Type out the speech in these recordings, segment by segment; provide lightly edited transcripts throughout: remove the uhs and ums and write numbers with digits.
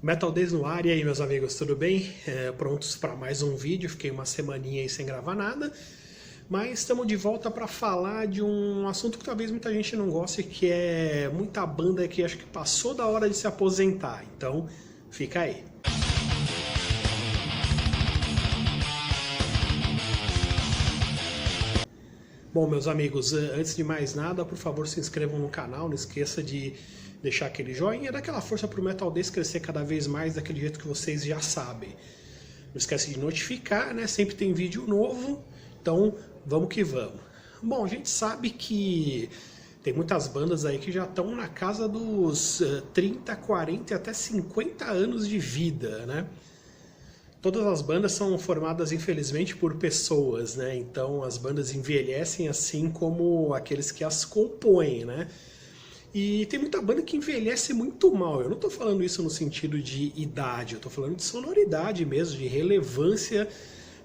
Metal Days no ar, e aí meus amigos, tudo bem? Prontos para mais um vídeo, fiquei uma semaninha aí sem gravar nada, mas estamos de volta para falar de um assunto que talvez muita gente não goste, que é muita banda que acho que passou da hora de se aposentar, então fica aí. Bom, meus amigos, antes de mais nada, por favor, se inscrevam no canal, não esqueça de deixar aquele joinha, dar aquela força para o Metal Days crescer cada vez mais daquele jeito que vocês já sabem. Não esquece de notificar, né? Sempre tem vídeo novo, então vamos que vamos. Bom, a gente sabe que tem muitas bandas aí que já estão na casa dos 30, 40 e até 50 anos de vida, né? Todas as bandas são formadas, infelizmente, por pessoas, né? Então as bandas envelhecem assim como aqueles que as compõem, né? E tem muita banda que envelhece muito mal. Eu não estou falando isso no sentido de idade, eu estou falando de sonoridade mesmo, de relevância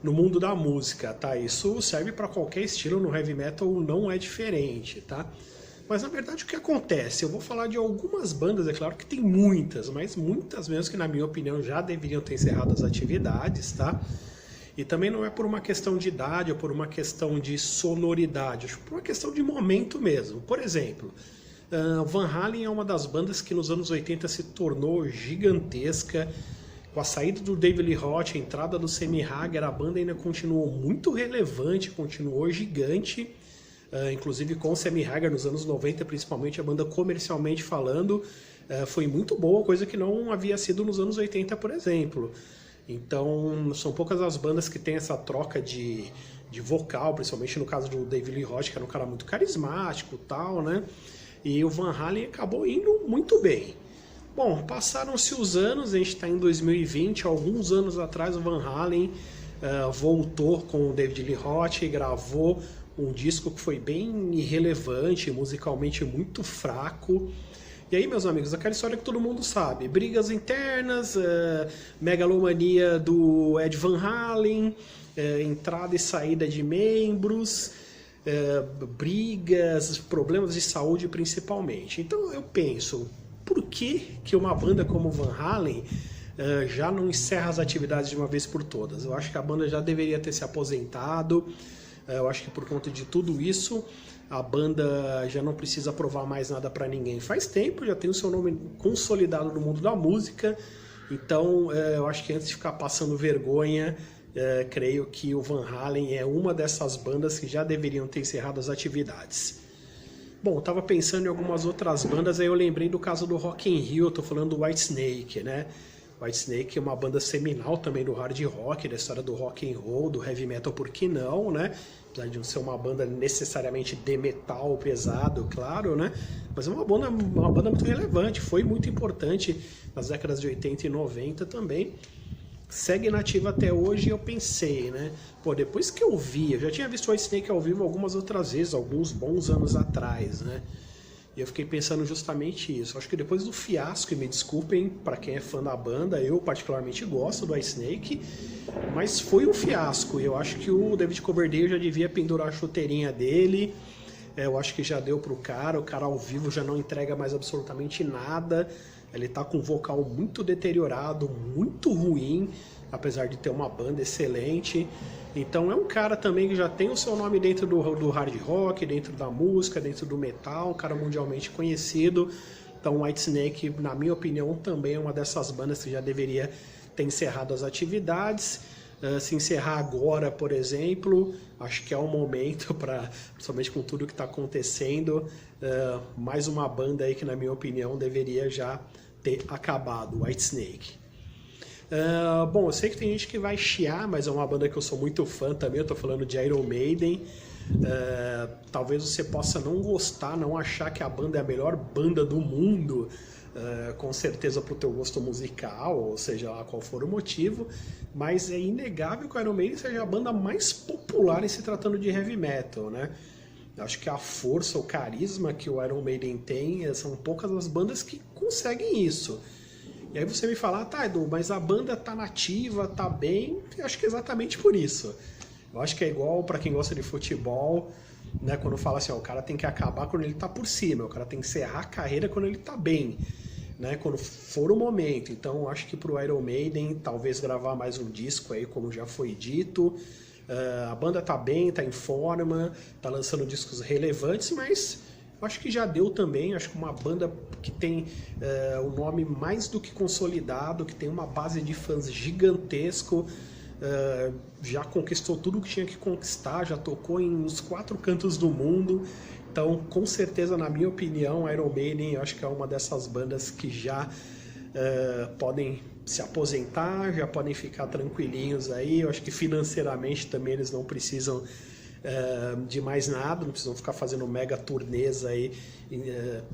no mundo da música, tá? Isso serve para qualquer estilo, no heavy metal não é diferente, tá? Mas na verdade o que acontece? Eu vou falar de algumas bandas, é claro que tem muitas, mas muitas mesmo que na minha opinião já deveriam ter encerrado as atividades, tá? E também não é por uma questão de idade ou por uma questão de sonoridade, acho por uma questão de momento mesmo. Por exemplo, Van Halen é uma das bandas que nos anos 80 se tornou gigantesca. Com a saída do David Lee Roth, a entrada do Sammy Hagar, a banda ainda continuou muito relevante, continuou gigante. Inclusive com o Sammy Hagar nos anos 90, principalmente a banda comercialmente falando, foi muito boa, coisa que não havia sido nos anos 80, por exemplo. Então são poucas as bandas que tem essa troca de vocal, principalmente no caso do David Lee Roth, que era um cara muito carismático e tal, né? E o Van Halen acabou indo muito bem. Bom, passaram-se os anos, a gente está em 2020, alguns anos atrás o Van Halen voltou com o David Lee Roth e gravou um disco que foi bem irrelevante, musicalmente muito fraco. E aí, meus amigos, aquela história que todo mundo sabe, brigas internas, megalomania do Ed Van Halen, entrada e saída de membros, brigas, problemas de saúde principalmente. Então eu penso, por que uma banda como Van Halen já não encerra as atividades de uma vez por todas? Eu acho que a banda já deveria ter se aposentado. Eu acho que por conta de tudo isso, a banda já não precisa provar mais nada para ninguém. Faz tempo, já tem o seu nome consolidado no mundo da música. Então eu acho que antes de ficar passando vergonha, creio que o Van Halen é uma dessas bandas que já deveriam ter encerrado as atividades. Bom, eu estava pensando em algumas outras bandas, aí eu lembrei do caso do Rock in Rio, eu tô falando do Whitesnake, né? Whitesnake é uma banda seminal também do hard rock, da história do rock and roll, do heavy metal, por que não, né? Apesar de não ser uma banda necessariamente de metal pesado, claro, né? Mas é uma banda muito relevante, foi muito importante nas décadas de 80 e 90 também. Segue nativa até hoje e eu pensei, né? Pô, depois que eu vi, eu já tinha visto o Whitesnake ao vivo algumas outras vezes, alguns bons anos atrás, né? E eu fiquei pensando justamente isso. Acho que depois do fiasco, e me desculpem para quem é fã da banda, eu particularmente gosto do Whitesnake, mas foi um fiasco. E eu acho que o David Coverdale já devia pendurar a chuteirinha dele. Eu acho que já deu pro cara. O cara ao vivo já não entrega mais absolutamente nada. Ele tá com um vocal muito deteriorado, muito ruim, apesar de ter uma banda excelente. Então é um cara também que já tem o seu nome dentro do hard rock, dentro da música, dentro do metal, um cara mundialmente conhecido. Então Whitesnake, na minha opinião, também é uma dessas bandas que já deveria ter encerrado as atividades. Se encerrar agora, por exemplo, acho que é o momento para, principalmente com tudo que está acontecendo, mais uma banda aí que, na minha opinião, deveria já ter acabado, Whitesnake. Bom, eu sei que tem gente que vai chiar, mas é uma banda que eu sou muito fã também, eu tô falando de Iron Maiden. Talvez você possa não gostar, não achar que a banda é a melhor banda do mundo, com certeza pro teu gosto musical, ou seja lá qual for o motivo, mas é inegável que o Iron Maiden seja a banda mais popular em se tratando de heavy metal, né? Acho que a força, o carisma que o Iron Maiden tem, são poucas as bandas que conseguem isso. E aí você me fala, tá, Edu, mas a banda tá nativa, tá bem, eu acho que é exatamente por isso. Eu acho que é igual para quem gosta de futebol, né, quando fala assim, ó, o cara tem que acabar quando ele tá por cima, o cara tem que encerrar a carreira quando ele tá bem. né, quando for o momento. Então acho que para o Iron Maiden talvez gravar mais um disco aí, como já foi dito. A banda tá bem, tá em forma, tá lançando discos relevantes, mas acho que já deu também. Acho que uma banda que tem o nome mais do que consolidado, que tem uma base de fãs gigantesco, já conquistou tudo o que tinha que conquistar, já tocou em uns 4 cantos do mundo. Então, com certeza, na minha opinião, Iron Maiden, eu acho que é uma dessas bandas que já podem se aposentar, já podem ficar tranquilinhos aí. Eu acho que financeiramente também eles não precisam de mais nada, não precisam ficar fazendo mega turnês aí,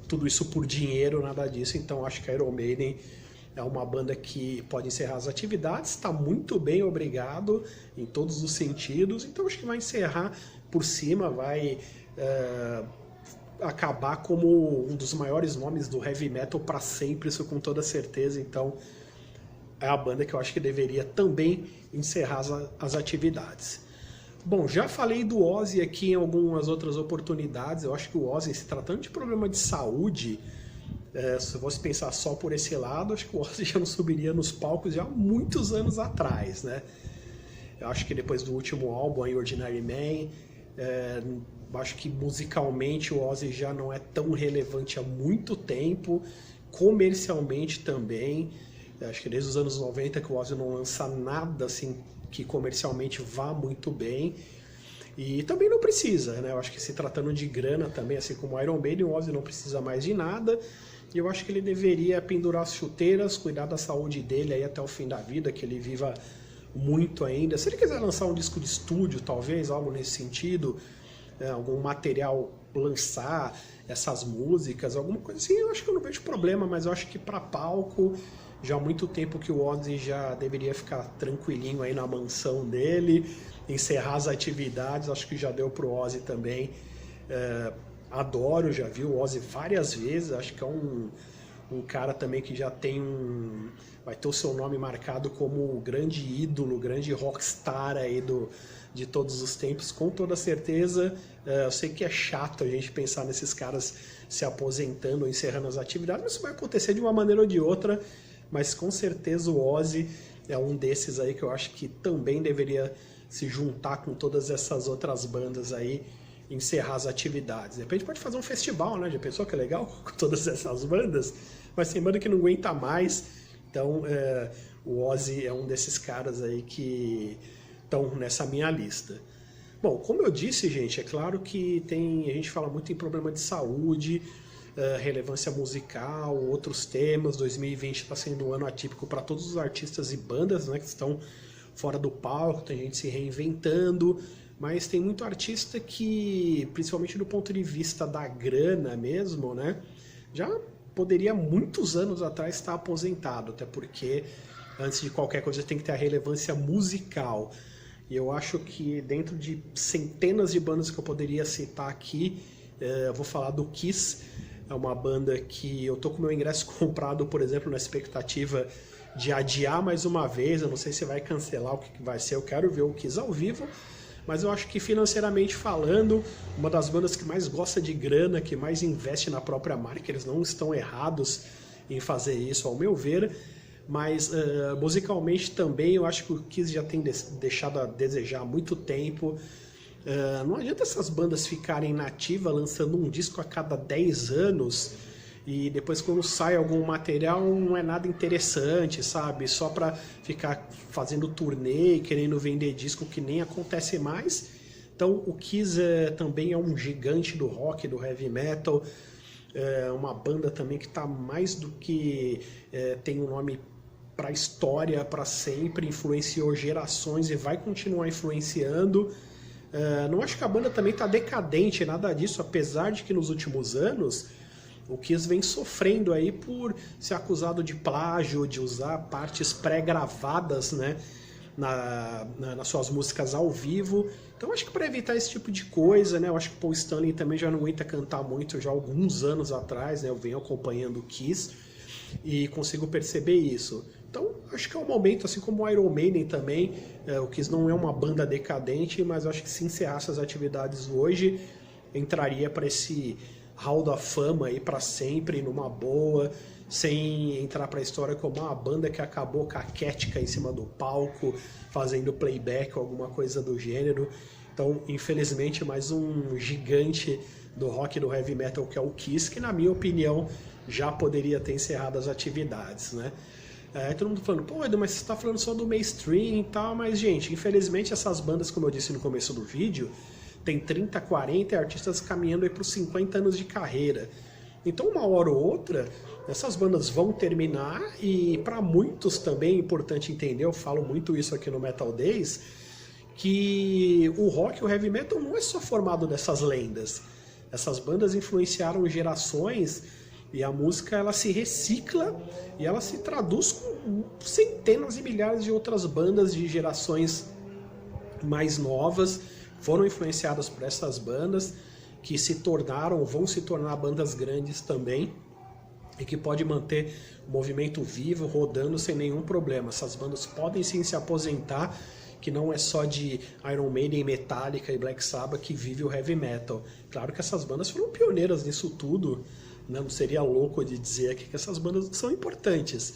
tudo isso por dinheiro, nada disso. Então, acho que a Iron Maiden é uma banda que pode encerrar as atividades, está muito bem, obrigado, em todos os sentidos. Então, acho que vai encerrar por cima, vai acabar como um dos maiores nomes do heavy metal para sempre, isso com toda certeza. Então é a banda que eu acho que deveria também encerrar as atividades. Bom, já falei do Ozzy aqui em algumas outras oportunidades. Eu acho que o Ozzy, se tratando de problema de saúde, se eu fosse pensar só por esse lado, acho que o Ozzy já não subiria nos palcos já há muitos anos atrás, né? Eu acho que depois do último álbum, Ordinary Man, acho que musicalmente o Ozzy já não é tão relevante há muito tempo, comercialmente também. Acho que desde os anos 90 que o Ozzy não lança nada assim que comercialmente vá muito bem. E também não precisa, né? Eu acho que se tratando de grana também, assim como o Iron Maiden, o Ozzy não precisa mais de nada. E eu acho que ele deveria pendurar as chuteiras, cuidar da saúde dele aí até o fim da vida, que ele viva muito ainda. Se ele quiser lançar um disco de estúdio, talvez, algo nesse sentido, algum material, lançar essas músicas, alguma coisa assim, eu acho que eu não vejo problema, mas eu acho que para palco, já há muito tempo que o Ozzy já deveria ficar tranquilinho aí na mansão dele, encerrar as atividades. Acho que já deu pro Ozzy também. Adoro, já vi o Ozzy várias vezes, acho que é um cara também que já tem vai ter o seu nome marcado como grande ídolo, grande rockstar aí de todos os tempos, com toda certeza. Eu sei que é chato a gente pensar nesses caras se aposentando ou encerrando as atividades, mas isso vai acontecer de uma maneira ou de outra. Mas com certeza o Ozzy é um desses aí que eu acho que também deveria se juntar com todas essas outras bandas aí, encerrar as atividades. De repente pode fazer um festival, né? Já pensou que é legal com todas essas bandas? Mas tem banda que não aguenta mais. Então o Ozzy é um desses caras aí que estão nessa minha lista. Bom, como eu disse, gente, é claro que a gente fala muito em problema de saúde, relevância musical, outros temas. 2020 está sendo um ano atípico para todos os artistas e bandas, né, que estão fora do palco, tem gente se reinventando, mas tem muito artista que, principalmente do ponto de vista da grana mesmo, né, já poderia muitos anos atrás estar aposentado, até porque antes de qualquer coisa tem que ter a relevância musical. E eu acho que dentro de centenas de bandas que eu poderia citar aqui, eu vou falar do Kiss. É uma banda que eu tô com meu ingresso comprado, por exemplo, na expectativa de adiar mais uma vez. Eu não sei se vai cancelar, o que vai ser. Eu quero ver o Kiss ao vivo. Mas eu acho que financeiramente falando, uma das bandas que mais gosta de grana, que mais investe na própria marca, eles não estão errados em fazer isso, ao meu ver. Mas musicalmente também eu acho que o Kiss já tem deixado a desejar há muito tempo. Não adianta essas bandas ficarem nativa lançando um disco a cada 10 anos e depois quando sai algum material não é nada interessante, sabe? Só para ficar fazendo turnê e querendo vender disco, que nem acontece mais. Então o Kiss também é um gigante do rock, do heavy metal. É uma banda também que está mais do que tem um nome para a história, para sempre, influenciou gerações e vai continuar influenciando. Não acho que a banda também está decadente, nada disso, apesar de que nos últimos anos o Kiss vem sofrendo aí por ser acusado de plágio, de usar partes pré-gravadas, né, nas suas músicas ao vivo. Então acho que para evitar esse tipo de coisa, né, eu acho que o Paul Stanley também já não aguenta cantar muito já há alguns anos atrás, né, eu venho acompanhando o Kiss e consigo perceber isso. Então, acho que é um momento, assim como o Iron Maiden também, o Kiss não é uma banda decadente, mas eu acho que se encerrasse as atividades hoje, entraria para esse hall da fama aí para sempre, numa boa, sem entrar para a história como uma banda que acabou caquética em cima do palco, fazendo playback ou alguma coisa do gênero. Então, infelizmente, mais um gigante do rock e do heavy metal, que é o Kiss, que na minha opinião já poderia ter encerrado as atividades, né? Todo mundo falando, pô, Edu, mas você está falando só do mainstream e tal, mas, gente, infelizmente essas bandas, como eu disse no começo do vídeo, tem 30, 40 artistas caminhando aí para os 50 anos de carreira. Então, uma hora ou outra, essas bandas vão terminar e para muitos também é importante entender, eu falo muito isso aqui no Metal Days, que o rock e o heavy metal não é só formado dessas lendas. Essas bandas influenciaram gerações e a música ela se recicla e ela se traduz com centenas e milhares de outras bandas de gerações mais novas, foram influenciadas por essas bandas, que se tornaram, vão se tornar bandas grandes também, e que pode manter o movimento vivo, rodando sem nenhum problema. Essas bandas podem sim se aposentar, que não é só de Iron Maiden, Metallica e Black Sabbath que vive o heavy metal. Claro que essas bandas foram pioneiras nisso tudo, não seria louco de dizer aqui que essas bandas são importantes,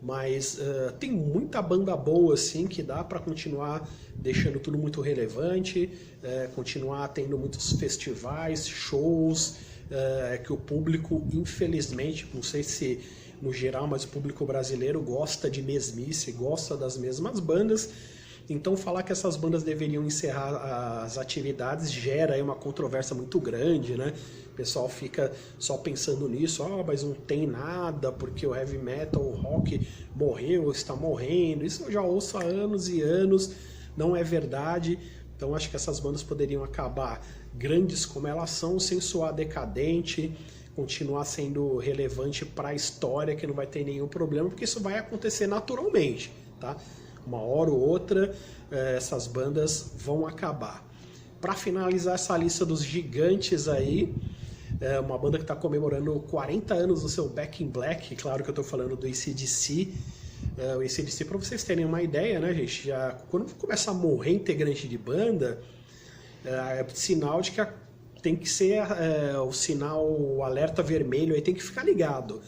mas tem muita banda boa assim que dá para continuar deixando tudo muito relevante, continuar tendo muitos festivais, shows, que o público, infelizmente, não sei se no geral, mas o público brasileiro gosta de mesmice, gosta das mesmas bandas. Então falar que essas bandas deveriam encerrar as atividades gera aí uma controvérsia muito grande, né? O pessoal fica só pensando nisso, mas não tem nada, porque o heavy metal, o rock morreu, está morrendo. Isso eu já ouço há anos e anos, não é verdade. Então acho que essas bandas poderiam acabar grandes como elas são, sem soar decadente, continuar sendo relevante para a história, que não vai ter nenhum problema, porque isso vai acontecer naturalmente, tá? Uma hora ou outra, essas bandas vão acabar. Para finalizar essa lista dos gigantes aí, uma banda que está comemorando 40 anos do seu Back in Black, claro que eu estou falando do AC/DC. O AC/DC, para vocês terem uma ideia, né, gente, quando começa a morrer integrante de banda, é sinal de que tem que ser o sinal, o alerta vermelho, aí tem que ficar ligado.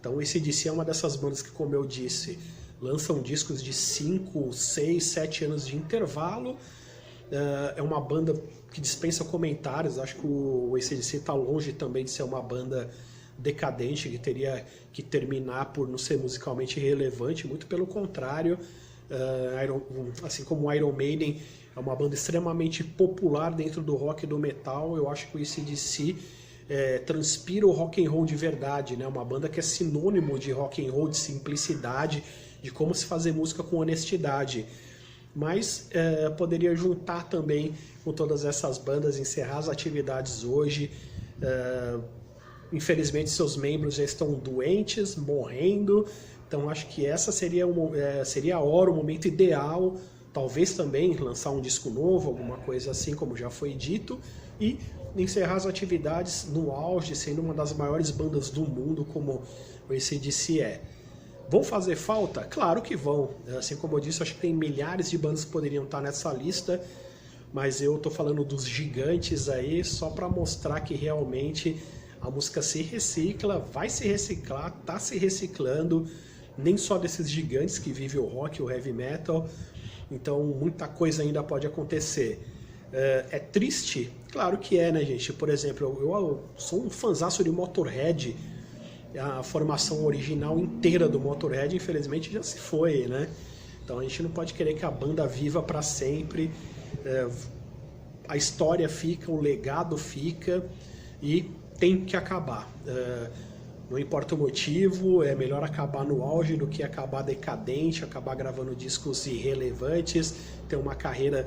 Então o AC/DC é uma dessas bandas que, como eu disse, lançam discos de 5, 6, 7 anos de intervalo. É uma banda que dispensa comentários. Acho que o AC/DC está longe também de ser uma banda decadente, que teria que terminar por não ser musicalmente relevante. Muito pelo contrário, assim como o Iron Maiden é uma banda extremamente popular dentro do rock e do metal, eu acho que o AC/DC transpira o rock and roll de verdade, né? Uma banda que é sinônimo de rock and roll, de simplicidade, de como se fazer música com honestidade. Mas poderia juntar também com todas essas bandas, encerrar as atividades hoje. Infelizmente seus membros já estão doentes, morrendo, então acho que essa seria a hora, o momento ideal, talvez também lançar um disco novo, alguma coisa assim, como já foi dito, e encerrar as atividades no auge, sendo uma das maiores bandas do mundo, como o AC/DC é. Vão fazer falta? Claro que vão. Assim como eu disse, acho que tem milhares de bandas que poderiam estar nessa lista, mas eu estou falando dos gigantes aí só para mostrar que realmente a música se recicla, vai se reciclar, está se reciclando, nem só desses gigantes que vivem o rock e o heavy metal, então muita coisa ainda pode acontecer. É triste? Claro que é, né, gente? Por exemplo, eu sou um fanzaço de Motorhead. A formação original inteira do Motorhead, infelizmente, já se foi, né? Então a gente não pode querer que a banda viva para sempre. A história fica, o legado fica e tem que acabar. Não importa o motivo, é melhor acabar no auge do que acabar decadente, acabar gravando discos irrelevantes, ter uma carreira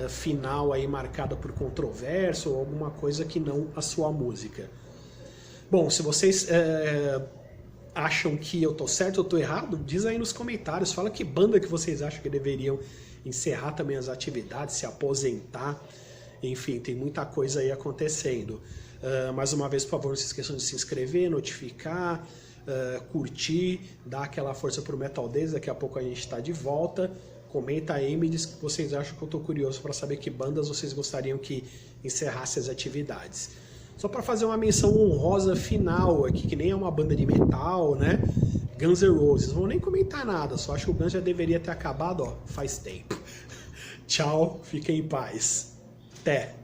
final aí marcada por controvérsia ou alguma coisa que não a sua música. Bom, se vocês acham que eu tô certo ou tô errado, diz aí nos comentários, fala que banda que vocês acham que deveriam encerrar também as atividades, se aposentar, enfim, tem muita coisa aí acontecendo. Mais uma vez, por favor, não se esqueçam de se inscrever, notificar, curtir, dar aquela força pro Metal Days, daqui a pouco a gente está de volta. Comenta aí, me diz que vocês acham, que eu tô curioso para saber que bandas vocês gostariam que encerrasse as atividades. Só para fazer uma menção honrosa final aqui, que nem é uma banda de metal, né? Guns N' Roses. Não vou nem comentar nada, só acho que o Guns já deveria ter acabado, ó, faz tempo. Tchau, fiquem em paz. Até!